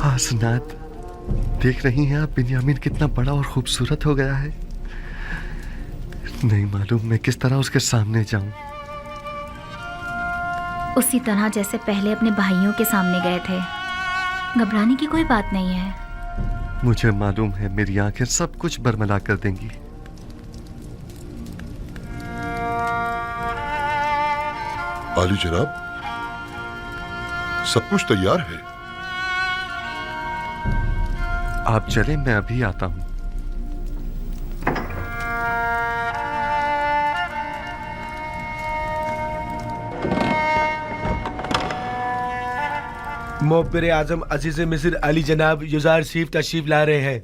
हासनात, देख रही हैं आप बिन्यामीन कितना बड़ा और खूबसूरत हो गया है। नहीं मालूम मैं किस तरह उसके सामने जाऊं। उसी तरह जैसे पहले अपने भाइयों के सामने गए थे। घबराने की कोई बात नहीं है। मुझे मालूम है मेरी आंखें सब कुछ बरमला कर देंगी। आली जनाब, सब कुछ तैयार है। आप चलें, मैं अभी आता हूं। मोहब्बर आजम अजीज मिस्र अली जनाब युजार शरीफ तशरीफ ला रहे हैं।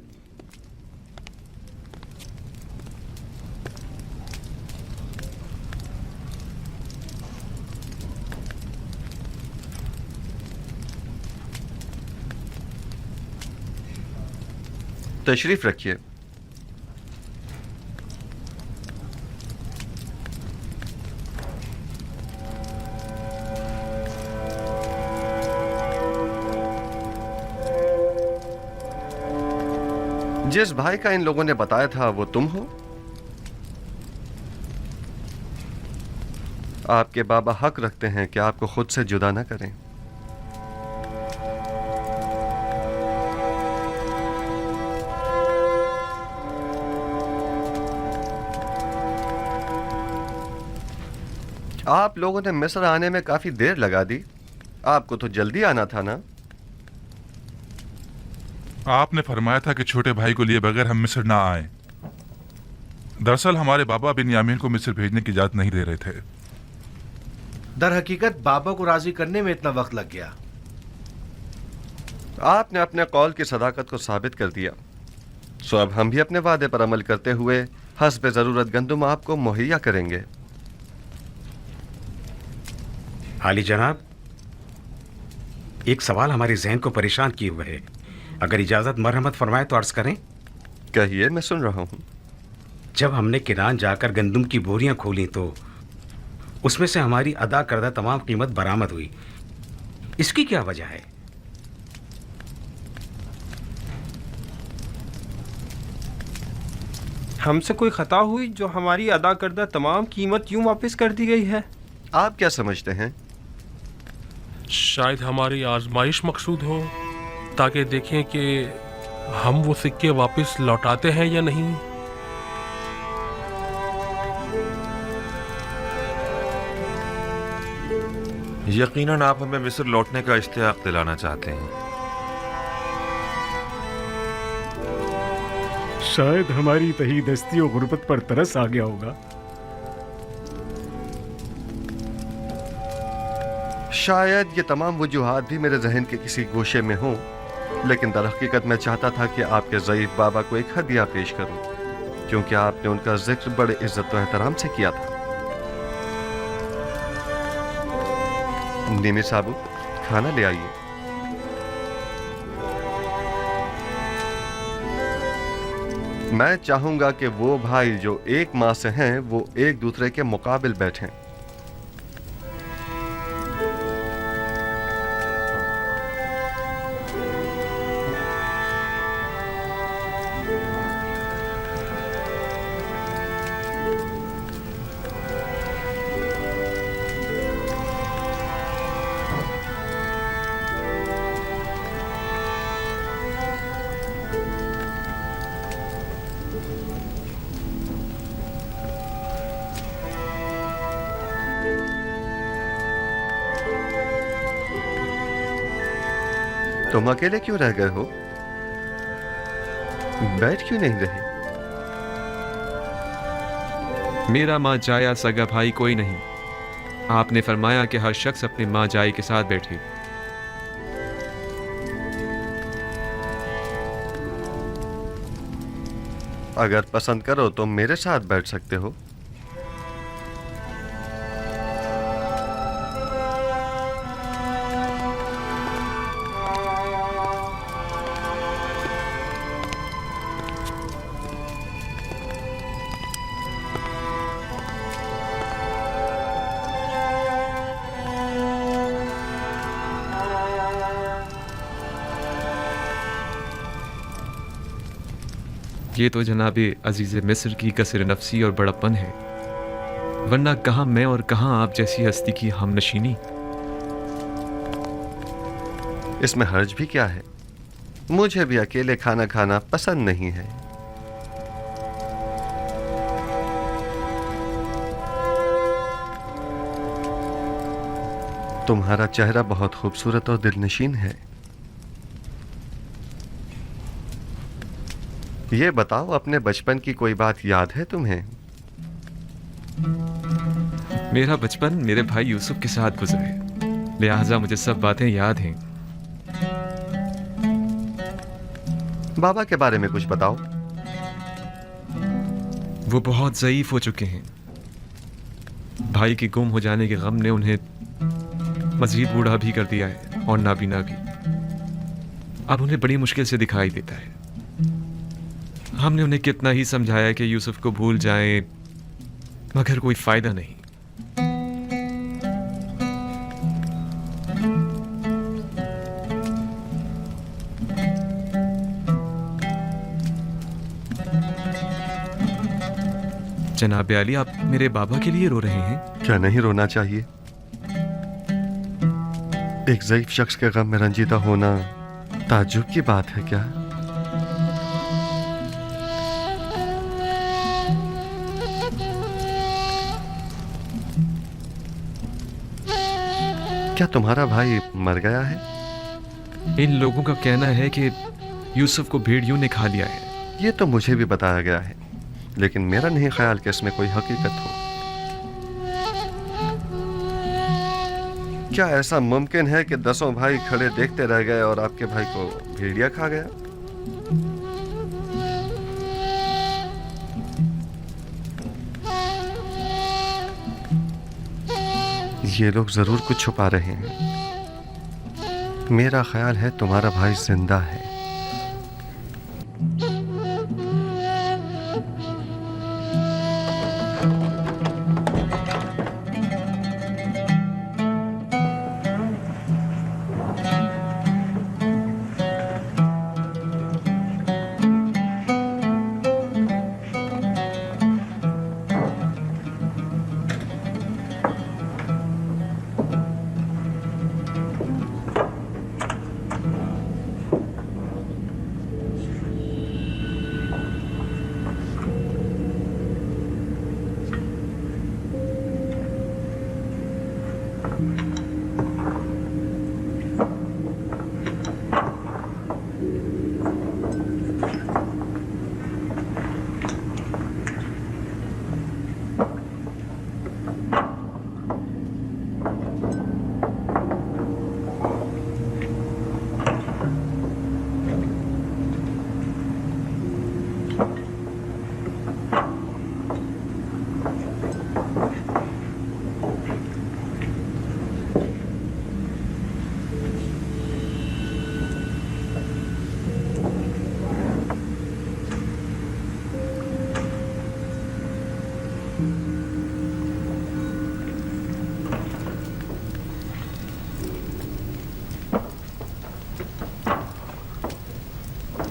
तशरीफ रखिए। जिस भाई का इन लोगों ने बताया था वो तुम हो? आपके बाबा हक रखते हैं कि आपको खुद से जुदा ना करें। आप लोगों ने मिस्र आने में काफी देर लगा दी। आपको तो जल्दी आना था ना? आपने फरमाया था कि छोटे भाई को लिए बगैर हम मिस्र ना आए। दरअसल हमारे बाबा बिन्यामीन को मिस्र भेजने की इजाजत नहीं दे रहे थे। दर हकीकत बाबा को राजी करने में इतना वक्त लग गया। आपने अपने कौल की सदाकत को साबित कर दिया, सो अब हम भी अपने वादे पर अमल करते हुए हस्ब जरूरत गंदुम आपको मुहैया करेंगे। आली जनाब, एक सवाल हमारे जहन को परेशान किए हुए है। अगर इजाजत मरहमत फरमाए तो अर्ज करें। कहिए, मैं सुन रहा हूं। जब हमने किरान जाकर गंदुम की बोरियां खोली तो उसमें से हमारी अदा करदा तमाम कीमत बरामद हुई। इसकी क्या वजह है? हमसे कोई खता हुई जो हमारी अदा करदा तमाम कीमत यूं वापस कर दी गई है? आप क्या समझते हैं? शायद हमारी आजमाइश मकसूद हो, ताकि देखें कि हम वो सिक्के वापस लौटाते हैं या नहीं। यकीनन आप हमें मिस्र लौटने का इश्तियाक दिलाना चाहते हैं। शायद हमारी तही दस्ती और गुर्बत पर तरस आ गया होगा। शायद ये तमाम वजूहात भी मेरे जहन के किसी गोशे में हों, लेकिन दर हकीकत मैं चाहता था कि आपके ज़ईफ़ बाबा को एक हदिया पेश करूं, क्योंकि आपने उनका जिक्र बड़े इज्जत और एहतराम से किया था। निमी साबू, खाना ले आइए। मैं चाहूंगा कि वो भाई जो एक माँ से हैं वो एक दूसरे के मुकाबिल बैठें। तुम अकेले क्यों रह गए हो? बैठ क्यों नहीं रही? मेरा माँ जाया सगा भाई कोई नहीं। आपने फरमाया कि हर शख्स अपने माँ जाई के साथ बैठे। अगर पसंद करो तो मेरे साथ बैठ सकते हो। ये तो जनाबे अजीज मिस्र की कसर नफसी और बड़प्पन है, वरना कहाँ मैं और कहाँ आप जैसी हस्ती की हमनशीनी। इसमें हर्ज भी क्या है? मुझे भी अकेले खाना खाना पसंद नहीं है। तुम्हारा चेहरा बहुत खूबसूरत और दिलनशीन है। ये बताओ, अपने बचपन की कोई बात याद है तुम्हें? मेरा बचपन मेरे भाई यूसुफ के साथ गुजरे, लिहाजा मुझे सब बातें याद हैं। बाबा के बारे में कुछ बताओ। वो बहुत ज़ईफ हो चुके हैं। भाई के गुम हो जाने के गम ने उन्हें मजीद बूढ़ा भी कर दिया है और नाबीना भी। अब उन्हें बड़ी मुश्किल से दिखाई देता है। हमने उन्हें कितना ही समझाया कि यूसुफ को भूल जाएं, मगर कोई फायदा नहीं। जनाब अली, आप मेरे बाबा के लिए रो रहे हैं? क्या नहीं रोना चाहिए? एक ज़ईफ शख्स के गम में रंजीदा होना ताज्जुब की बात है क्या? क्या तुम्हारा भाई मर गया है? इन लोगों का कहना है कि यूसुफ को भेड़ियों ने खा लिया है। ये तो मुझे भी बताया गया है, लेकिन मेरा नहीं ख्याल कि इसमें कोई हकीकत हो। क्या ऐसा मुमकिन है कि 10 भाई खड़े देखते रह गए और आपके भाई को भेड़िया खा गया? ये लोग जरूर कुछ छुपा रहे हैं। मेरा ख्याल है तुम्हारा भाई जिंदा है।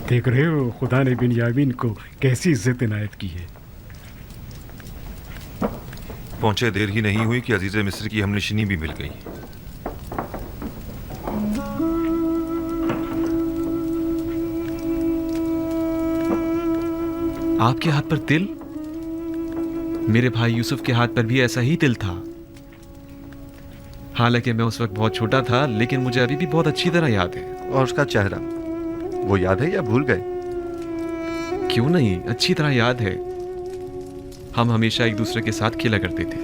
देख रहे हो खुदा ने बिन्यामीन को कैसी इज्जत इनायत की है। पहुंचे देर ही नहीं हुई कि अजीज मिस्र की हमनशीनी भी मिल गई। आपके हाथ पर तिल? मेरे भाई यूसुफ के हाथ पर भी ऐसा ही तिल था। हालांकि मैं उस वक्त बहुत छोटा था, लेकिन मुझे अभी भी बहुत अच्छी तरह याद है। और उसका चेहरा, वो याद है या भूल गए? क्यों नहीं, अच्छी तरह याद है। हम हमेशा एक दूसरे के साथ खेला करते थे।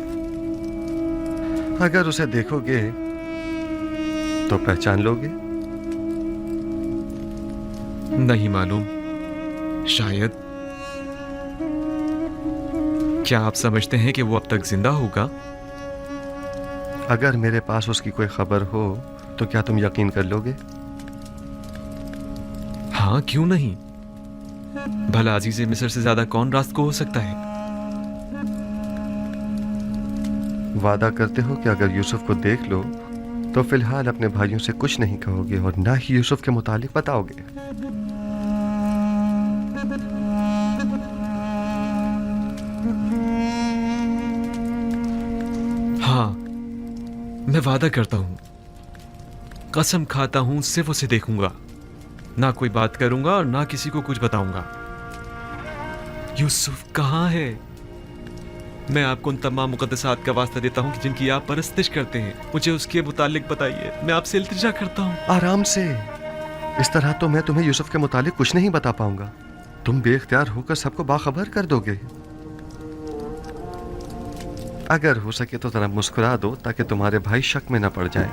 अगर उसे देखोगे तो पहचान लोगे? नहीं मालूम, शायद। क्या आप समझते हैं कि वो अब तक जिंदा होगा? अगर मेरे पास उसकी कोई खबर हो तो क्या तुम यकीन कर लोगे? हाँ, क्यों नहीं। भला अजीज मिस्र से ज्यादा कौन रास्त को हो सकता है? वादा करते हो कि अगर यूसुफ को देख लो तो फिलहाल अपने भाइयों से कुछ नहीं कहोगे और ना ही यूसुफ के मुतालिक बताओगे? वादा करता हूं, कसम खाता हूं, सिर्फ उसे देखूंगा, ना कोई बात करूंगा और ना किसी को कुछ बताऊंगा। यूसुफ कहाँ है? मैं आपको उन तमाम मुकद्दसात का वास्ता देता हूं कि जिनकी आप परस्तिश करते हैं, मुझे उसके मुतालिक बताइए। मैं आपसे इल्तिजा करता हूं। आराम से। इस तरह तो मैं तुम्हें यूसुफ के मुतालिक कुछ नहीं बता पाऊंगा। तुम बेख्तियार होकर सबको बाखबर कर दोगे। अगर हो सके तो जरा मुस्कुरा दो ताकि तुम्हारे भाई शक में न पड़ जाएं।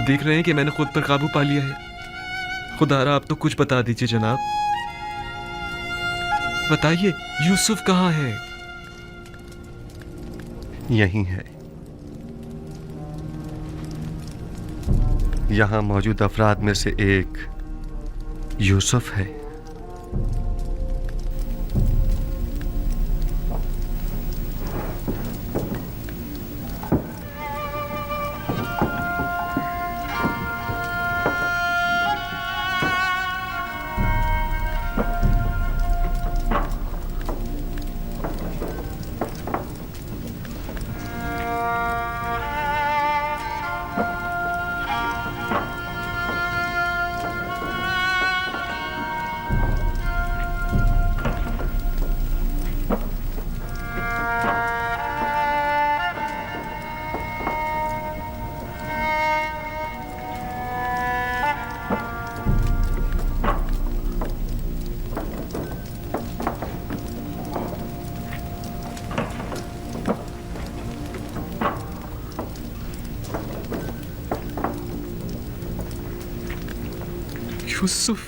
देख रहे हैं कि मैंने खुद पर काबू पा लिया है। खुदारा आप तो कुछ बता दीजिए जनाब, बताइए यूसुफ कहाँ है? यही है। यहां मौजूद अफराद में से एक यूसुफ है। यूसुफ,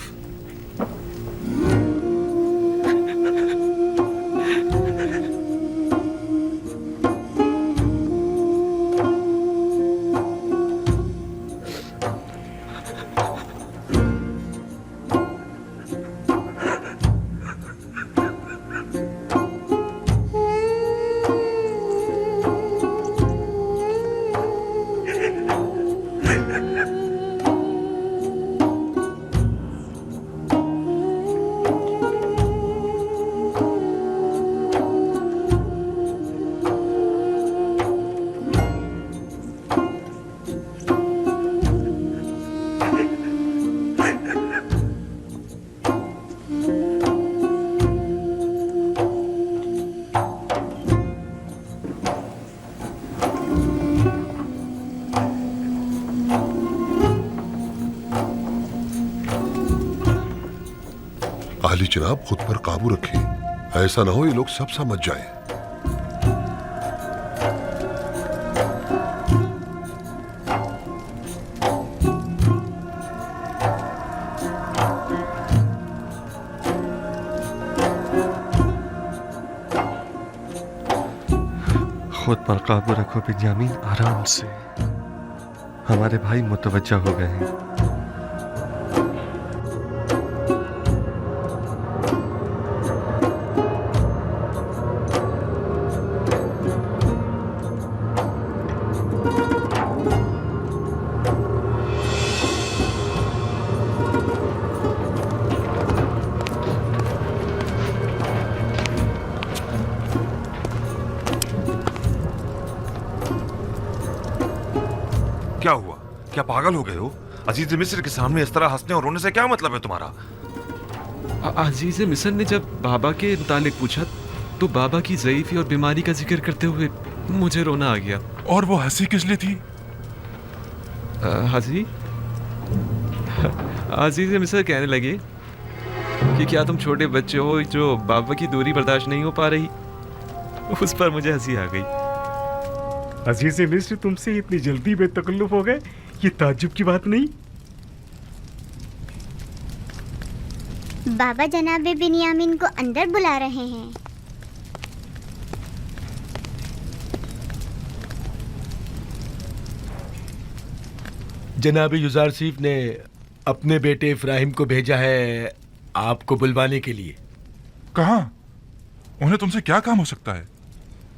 आली जनाब, खुद पर काबू रखें। ऐसा ना हो ये लोग सब समझ जाएं। खुद पर काबू रखो बिन्यामीन, आराम से। हमारे भाई मुतवज्जा हो गए हैं। क्या हुआ? क्या पागल हो गए हो? अजीज मिस्र के सामने इस तरह हंसने और रोने से क्या मतलब है तुम्हारा? अजीज मिस्र ने जब बाबा के मुतालिक पूछा तो बाबा की ज़ईफ़ी और बीमारी का जिक्र करते हुए मुझे रोना आ गया। और वो हंसी किस लिए थी? हाजी, अजीज मिस्र कहने लगे कि क्या तुम छोटे बच्चे हो जो बाबा की दूरी बर्दाश्त नहीं हो पा रही? उस पर मुझे हंसी आ गई। अजीज मिस्र तुमसे इतनी जल्दी बेतकल्लुफ हो गए, ये ताज्जुब की बात नहीं। बाबा जनाब बिन्यामीन को अंदर बुला रहे हैं। जनाब युजारसीफ ने अपने बेटे इब्राहिम को भेजा है आपको बुलवाने के लिए। कहाँ? उन्हें तुमसे क्या काम हो सकता है?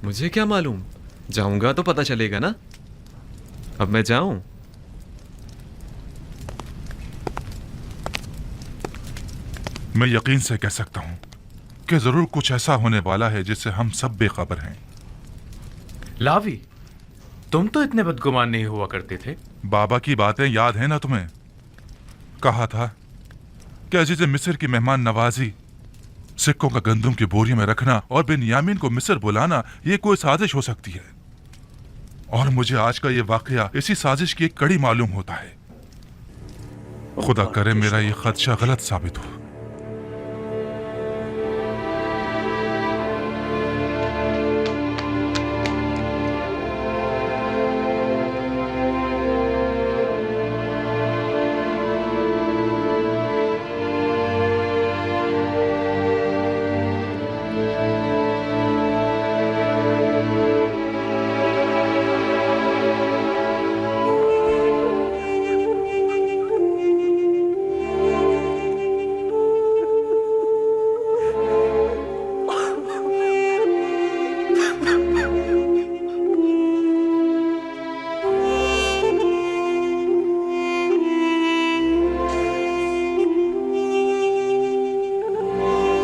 मुझे क्या मालूम, जाऊंगा तो पता चलेगा ना। अब मैं जाऊं? मैं यकीन से कह सकता हूँ कि जरूर कुछ ऐसा होने वाला है जिससे हम सब बेखबर हैं। लावी, तुम तो इतने बदगुमान नहीं हुआ करते थे। बाबा की बातें याद है ना तुम्हें? कहा था कि अजीज मिस्र की मेहमान नवाजी, सिक्कों का गंदम की बोरियों में रखना और बिन्यामीन को मिस्र बुलाना ये कोई साजिश हो सकती है। और मुझे आज का ये वाकया इसी साजिश की एक कड़ी मालूम होता है। खुदा करे मेरा ये खदशा गलत साबित हो।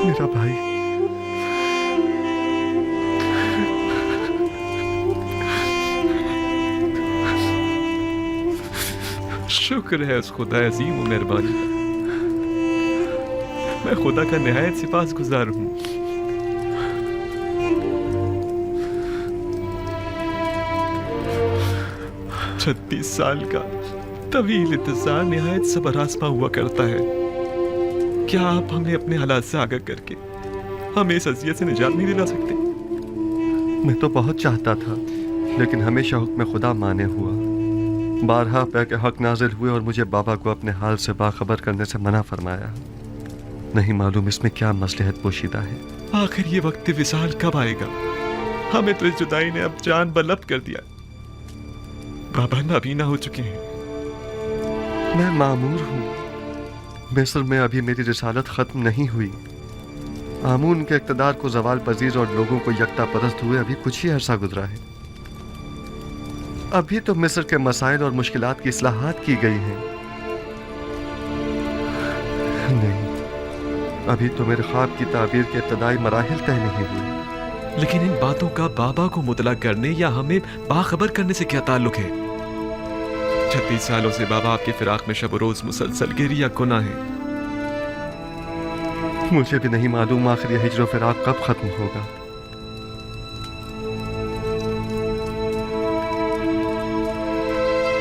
मेरा भाई, शुक्र है उस खुदा अजीम और मेहरबानी का। मैं खुदा का निहायत सिपासगुजार हूँ। छत्तीस साल का तवील इंतजार निहायत सबर आसमा हुआ करता है। क्या आप हमें अपने हालात से आगाह करके हमें इस अज़ियत से निजात नहीं दिला सकते? मैं तो बहुत चाहता था, लेकिन हमेशा हुक्म खुदा माने हुआ। बारहा पे के हक नाजिल हुए और मुझे बाबा को अपने हाल से बाखबर करने से मना फरमाया। नहीं मालूम इसमें क्या मसलहत पोशीदा है। आखिर ये वक्त विसाल कब आएगा? हमें तो इस जुदाई ने अब जान बलब कर दिया। बाबा नाबीना हो चुके हैं। मैं मामूर हूँ। मिस्र में अभी मेरी रिसालत खत्म नहीं हुई। आमून के इक़्तिदार को जवाल पजीर और लोगों को यकता परस्त हुए अभी कुछ ही अरसा गुजरा है। अभी तो मिस्र के मसाइल और मुश्किलात की इस्लाहात की गई हैं। नहीं, अभी तो मेरे ख्वाब की ताबीर के इब्तदाई मराहिल तय नहीं हुए। लेकिन इन बातों का बाबा को मुतला करने या हमें बाखबर करने से क्या ताल्लुक है? 36 सालों से बाबा आपके फिराक में शब रोज मुसलसल गिरी या गुनाह है। मुझे भी नहीं मालूम आखिर यह हिज्र फिराक कब खत्म होगा।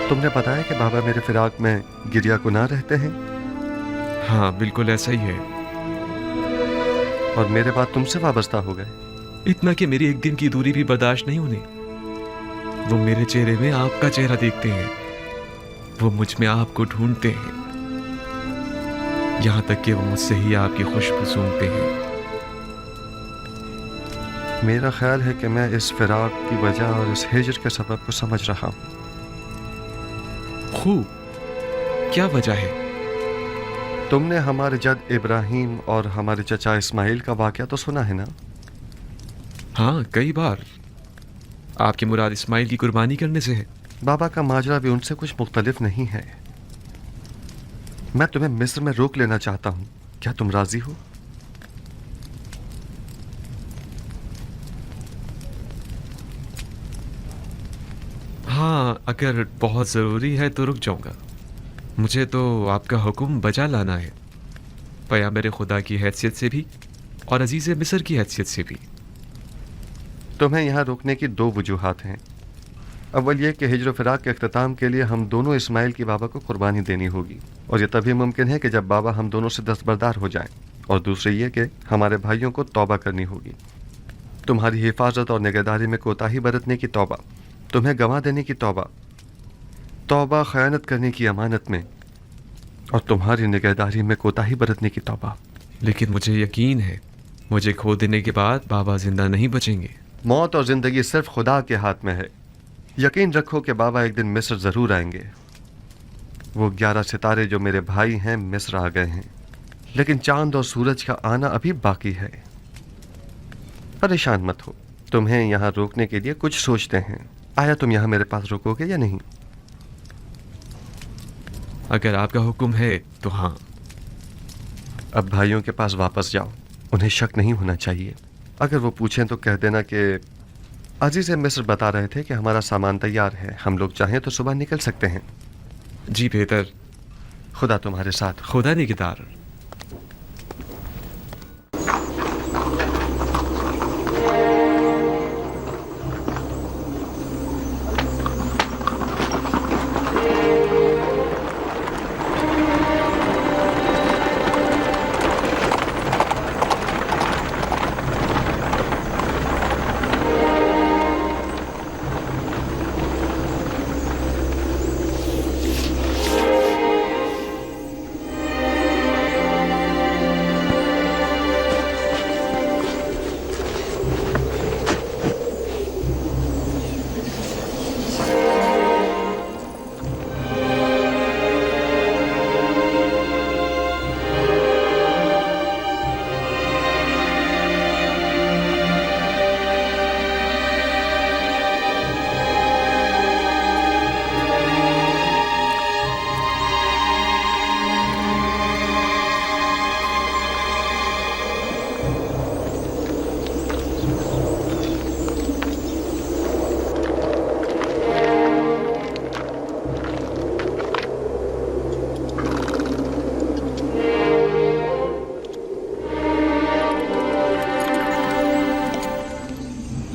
तुमने बताया कि बाबा मेरे फिराक में गिरिया गुनाह रहते हैं? हाँ, बिल्कुल ऐसा ही है। और मेरे बाद तुमसे वाबस्ता हो गए। इतना कि मेरी एक दिन की दूरी भी बर्दाश्त नहीं होने। वो मेरे चेहरे में आपका चेहरा देखते हैं, वो मुझ में आपको ढूंढते हैं, यहां तक कि वो मुझसे ही आपकी खुशबू सूंघते हैं। मेरा ख्याल है कि मैं इस फिराक की वजह और इस हिज्र के सबब को समझ रहा हूं। खूब, क्या वजह है? तुमने हमारे जद इब्राहिम और हमारे चचा इस्माइल का वाकया तो सुना है ना? हाँ, कई बार। आपकी मुराद इस्माइल की कुर्बानी करने से है। बाबा का माजरा भी उनसे कुछ मुख्तलिफ नहीं है। मैं तुम्हें मिस्र में रोक लेना चाहता हूं, क्या तुम राजी हो? हाँ, अगर बहुत ज़रूरी है तो रुक जाऊंगा। मुझे तो आपका हुक्म बजा लाना है, पैगंबर खुदा की हैसियत से भी और अजीज़ मिस्र की हैसियत से भी। तुम्हें यहाँ रोकने की दो वजूहात हैं। अव्वल ये कि हिज्र फिराक के अख्ताम के लिए हम दोनों इस्माइल की बाबा को कुर्बानी देनी होगी, और ये तभी मुमकिन है कि जब बाबा हम दोनों से दस्तबरदार हो जाएं। और दूसरी ये कि हमारे भाइयों को तौबा करनी होगी। तुम्हारी हिफाजत और निगहदारी में कोताही बरतने की तौबा, तुम्हें गंवा देने की तौबा, तौबा खयानत करने की अमानत में, और तुम्हारी निगहदारी में कोताही बरतने की तौबा। लेकिन मुझे यकीन है मुझे खो देने के बाद बाबा जिंदा नहीं बचेंगे। मौत और ज़िंदगी सिर्फ खुदा के हाथ में है। यकीन रखो कि बाबा एक दिन मिस्र ज़रूर आएंगे। वो 11 सितारे जो मेरे भाई हैं मिस्र आ गए हैं, लेकिन चांद और सूरज का आना अभी बाकी है। परेशान मत हो, तुम्हें यहाँ रोकने के लिए कुछ सोचते हैं। आया तुम यहाँ मेरे पास रुकोगे या नहीं? अगर आपका हुक्म है तो हाँ। अब भाइयों के पास वापस जाओ, उन्हें शक नहीं होना चाहिए। अगर वो पूछें तो कह देना कि अजीज मिस्र बता रहे थे कि हमारा सामान तैयार है, हम लोग चाहें तो सुबह निकल सकते हैं। जी बेहतर। खुदा तुम्हारे साथ। खुदा निगहदार।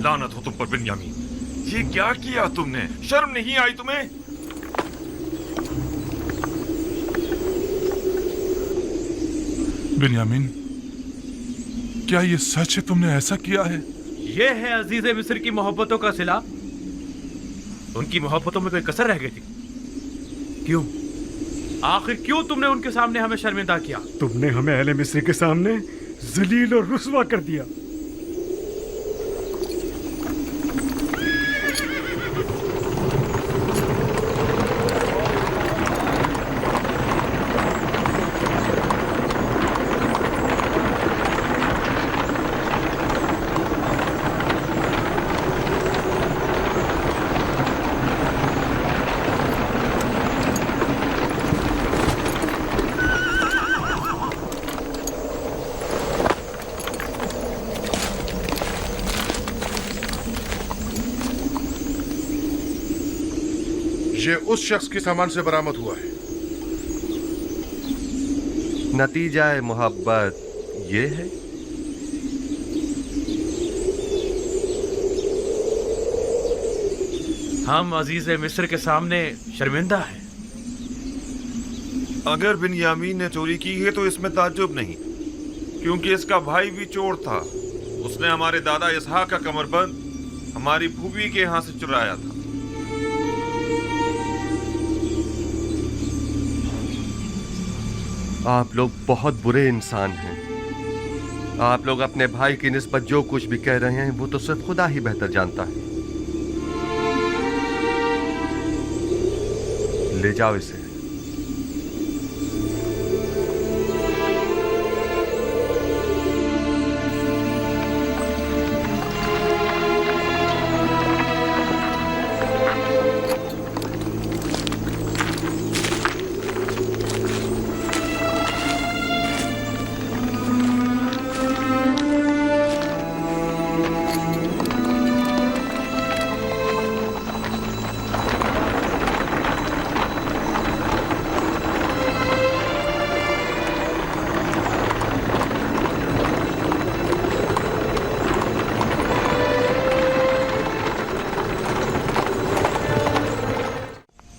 लानत हो तुम पर बिन्यामीन, ये क्या किया तुमने? शर्म नहीं आई तुम्हें? बिन्यामीन, क्या ये सच है तुमने ऐसा किया है? ये है अजीज मिस्र की मोहब्बतों का सिला। उनकी मोहब्बतों में कोई कसर रह गई थी? क्यों? आखिर क्यों तुमने उनके सामने हमें शर्मिंदा किया? तुमने हमें अहले मिस्र के सामने जलील और रुस्वा कर दिया। ये उस शख्स के सामान से बरामद हुआ है। नतीजा मोहब्बत ये है। हम अजीज मिस्र के सामने शर्मिंदा हैं। अगर बिन्यामीन ने चोरी की है तो इसमें ताज्जुब नहीं, क्योंकि इसका भाई भी चोर था। उसने हमारे दादा इसहाक का कमरबंद हमारी फूफी के यहाँ से चुराया था। आप लोग बहुत बुरे इंसान हैं। आप लोग अपने भाई की निस्बत जो कुछ भी कह रहे हैं वो तो सिर्फ खुदा ही बेहतर जानता है। ले जाओ इसे।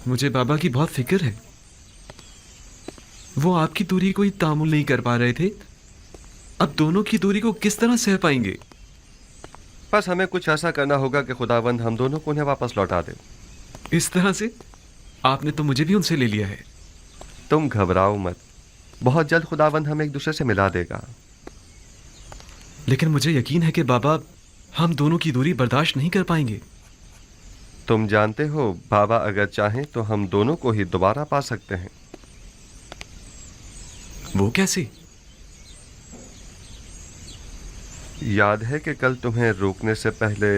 मुझे बाबा की बहुत फिक्र है। वो आपकी दूरी को ही तामुल नहीं कर पा रहे थे, अब दोनों की दूरी को किस तरह सह पाएंगे? बस हमें कुछ ऐसा करना होगा कि खुदावंद हम दोनों को उन्हें वापस लौटा दे। इस तरह से? आपने तो मुझे भी उनसे ले लिया है। तुम घबराओ मत, बहुत जल्द खुदावंद हमें एक दूसरे से मिला देगा। लेकिन मुझे यकीन है कि बाबा हम दोनों की दूरी बर्दाश्त नहीं कर पाएंगे। तुम जानते हो बाबा अगर चाहें तो हम दोनों को ही दोबारा पा सकते हैं। वो कैसे? याद है कि कल तुम्हें रोकने से पहले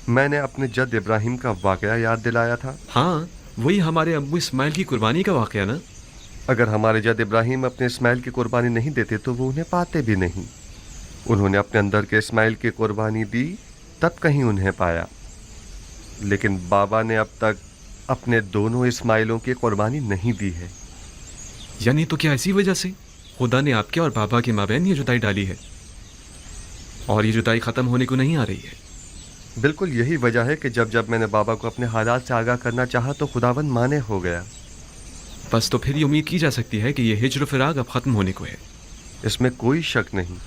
मैंने अपने जद इब्राहिम का वाकया याद दिलाया था? हाँ, वही हमारे अब्बू इस्माइल की कुर्बानी का वाकया ना? अगर हमारे जद इब्राहिम अपने इस्माइल की कुर्बानी नहीं देते तो वो उन्हें पाते भी नहीं। उन्होंने अपने अंदर के इस्माइल की कुर्बानी दी, तब कहीं उन्हें पाया। लेकिन बाबा ने अब तक अपने दोनों इस्माइलों की कुर्बानी नहीं दी है। यानी तो क्या इसी वजह से खुदा ने आपके और बाबा के माबैन ये जुदाई डाली है और ये जुदाई ख़त्म होने को नहीं आ रही है? बिल्कुल यही वजह है कि जब जब मैंने बाबा को अपने हालात से आगाह करना चाहा तो खुदावन माने हो गया। बस तो फिर ये उम्मीद की जा सकती है कि ये हिज्र फिराक अब ख़त्म होने को है। इसमें कोई शक नहीं।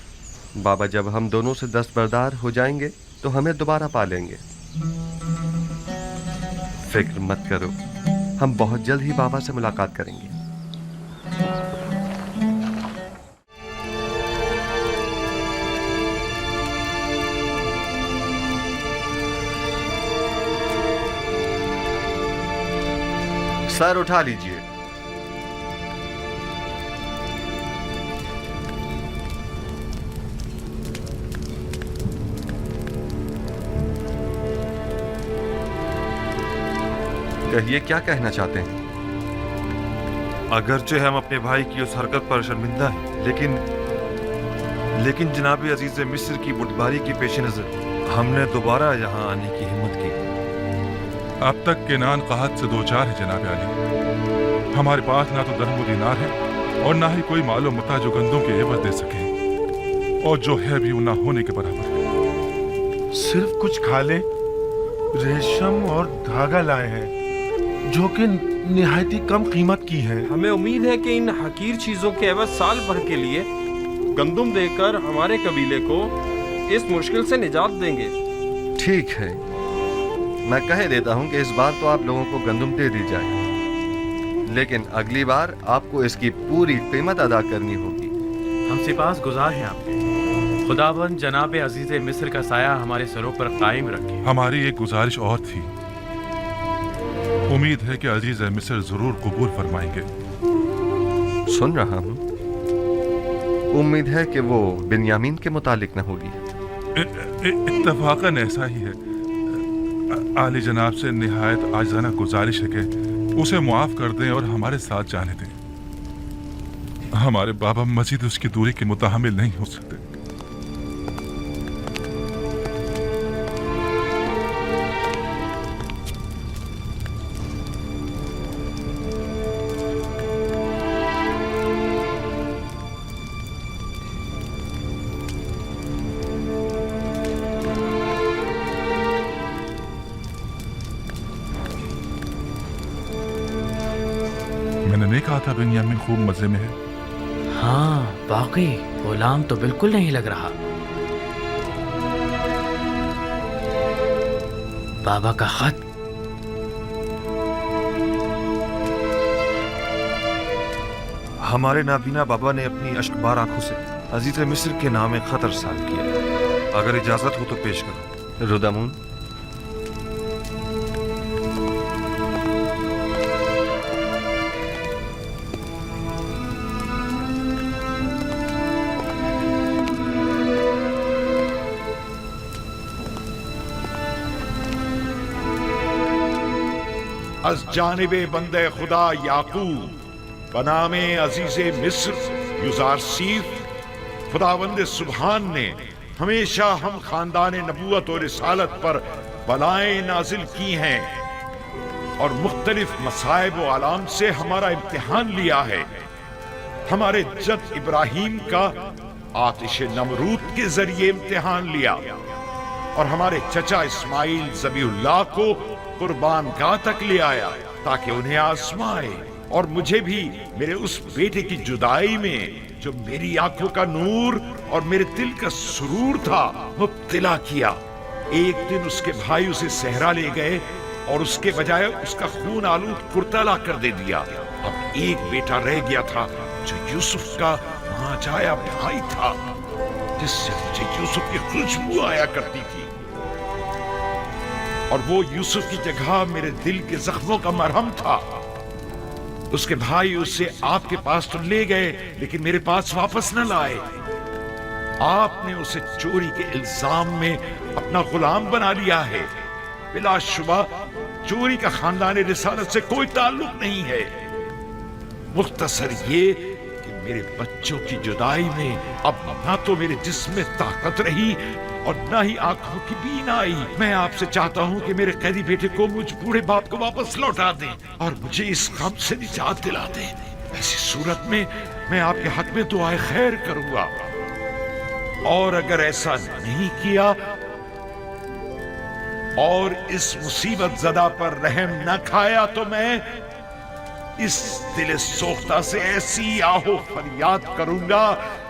बाबा जब हम दोनों से दस्तबरदार हो जाएंगे तो हमें दोबारा पालेंगे। फिक्र मत करो, हम बहुत जल्द ही बाबा से मुलाकात करेंगे। सर उठा लीजिए। कहिए, क्या कहना चाहते हैं? अगरचे हम अपने भाई की उस हरकत पर शर्मिंदा हैं, लेकिन जनाब अजीज मिस्र की बुटबारी की पेश नजर हमने दोबारा यहाँ आने की हिम्मत की। अब तक केनान कहत से दो चार है जनाब अली। हमारे पास ना तो दरहम दीनार है और ना ही कोई मालो मुता जो गंदों के एवज दे सके, और जो है भी वो ना होने के बराबर है। सिर्फ कुछ खाले, रेशम और धागा लाए हैं जो कि निहायती कम कीमत की है। हमें उम्मीद है कि इन हकीर चीजों के एवज साल भर के लिए गंदुम देकर हमारे कबीले को इस मुश्किल से निजात देंगे। ठीक है, मैं कह देता हूं कि इस बार तो आप लोगों को गंदुम दे दी जाए, लेकिन अगली बार आपको इसकी पूरी कीमत अदा करनी होगी। हम सिपास गुजार हैं आपके। खुदाबंद जनाब अजीज मिस्र का साया हमारे सरों पर कायम रखे। हमारी एक गुजारिश और थी। उम्मीद है कि अजीज मिस्र जरूर कबूल फरमाएंगे। सुन रहा हूँ। उम्मीद है कि वो बिन्यामीन के मुतालिक न होगी। इत्तफाकन ऐसा ही है। आली जनाब से निहायत आजाना गुजारिश है कि उसे मुआफ कर दें और हमारे साथ जाने दें। हमारे बाबा मजीद उसकी दूरी के मुताहमिल नहीं हो सकते। मैंने नहीं कहा था बिन्यामीन खूब मजे में है। हाँ, वाकई गुलाम तो बिल्कुल नहीं लग रहा। बाबा का खत। हमारे नाबीना बाबा ने अपनी अश्कबार आंखों से अजीज मिस्र के नाम खत अरसाल किया। अगर इजाजत हो तो पेश करो। रुदामुन, अज जानिबे बंदे खुदा याकूब बनामे अजीज़े मिस्र युज़ारसीफ खुदावंद सुबहान ने हमेशा हम खानदान नबूवत और रिसालत पर बलाएं नाजिल की हैं और मुख्तलिफ मसाइब व आलाम से हमारा इम्तिहान लिया है। हमारे जद इब्राहिम का आतिश नमरूद के जरिए इम्तिहान लिया और हमारे चचा इस्माइल ज़बीहुल्लाह को कुर्बान गाह तक ले आया ताकि उन्हें आजमाए, और मुझे भी मेरे उस बेटे की जुदाई में जो मेरी आंखों का नूर और मेरे दिल का सुरूर था मुब्तला किया। एक दिन उसके भाई उसे सहरा ले गए और उसके बजाय उसका खून आलूद कुर्ता ला कर दे दिया। अब एक बेटा रह गया था जो यूसुफ का मांझाया भाई था, जिससे मुझे यूसुफ की खुशबू आया करती थी, और वो यूसुफ की जगह मेरे दिल के जख्मों का मरहम था। उसके भाई उसे आपके पास तो ले गए लेकिन मेरे पास वापस न लाए। आपने उसे चोरी के इल्जाम में अपना गुलाम बना लिया है। बिलाशुबा चोरी का खानदान रिसालत से कोई ताल्लुक नहीं है। मुख्तसर ये कि मेरे बच्चों की जुदाई में अब ना तो मेरे जिस्म में ताकत रही और ना ही आंखों की बीनाई। मैं आपसे चाहता हूँ कि मेरे कैदी बेटे को मुझ बूढ़े बाप को वापस लौटा दें और मुझे इस गम से निजात दिला दें। ऐसी सूरत में मैं आपके हक में दुआए खैर करूंगा, और अगर ऐसा नहीं किया और इस मुसीबत ज़दा पर रहम न खाया तो मैं इस दिल सोख्ता से ऐसी आहो फरियाद करूंगा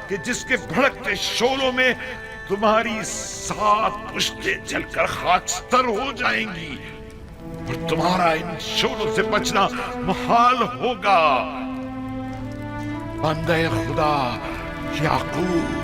कि जिसके भड़कते शोलों में तुम्हारी 7 पुश्तें जलकर खाकस्तर हो जाएंगी और तुम्हारा इन शोलों से बचना मुहाल होगा। बंदे खुदा याकूब।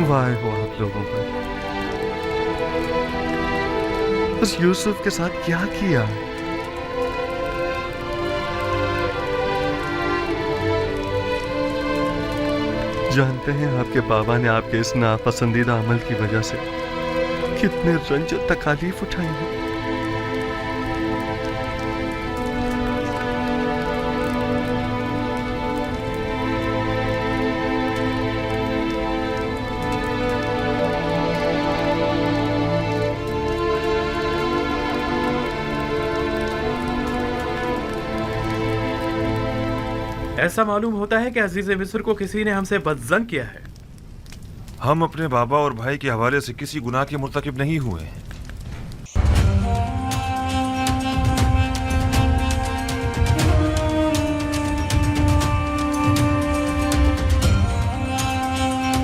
वाह हो आप लोगों पर, उस यूसुफ के साथ क्या किया। जानते हैं आपके बाबा ने आपके इस नापसंदीदा अमल की वजह से कितने रंज और तकालीफ उठाई हैं। ऐसा मालूम होता है कि अजीज मिस्र को किसी ने हमसे बदजन किया है। हम अपने बाबा और भाई के हवाले से किसी गुनाह के मुर्तकिब नहीं हुए हैं।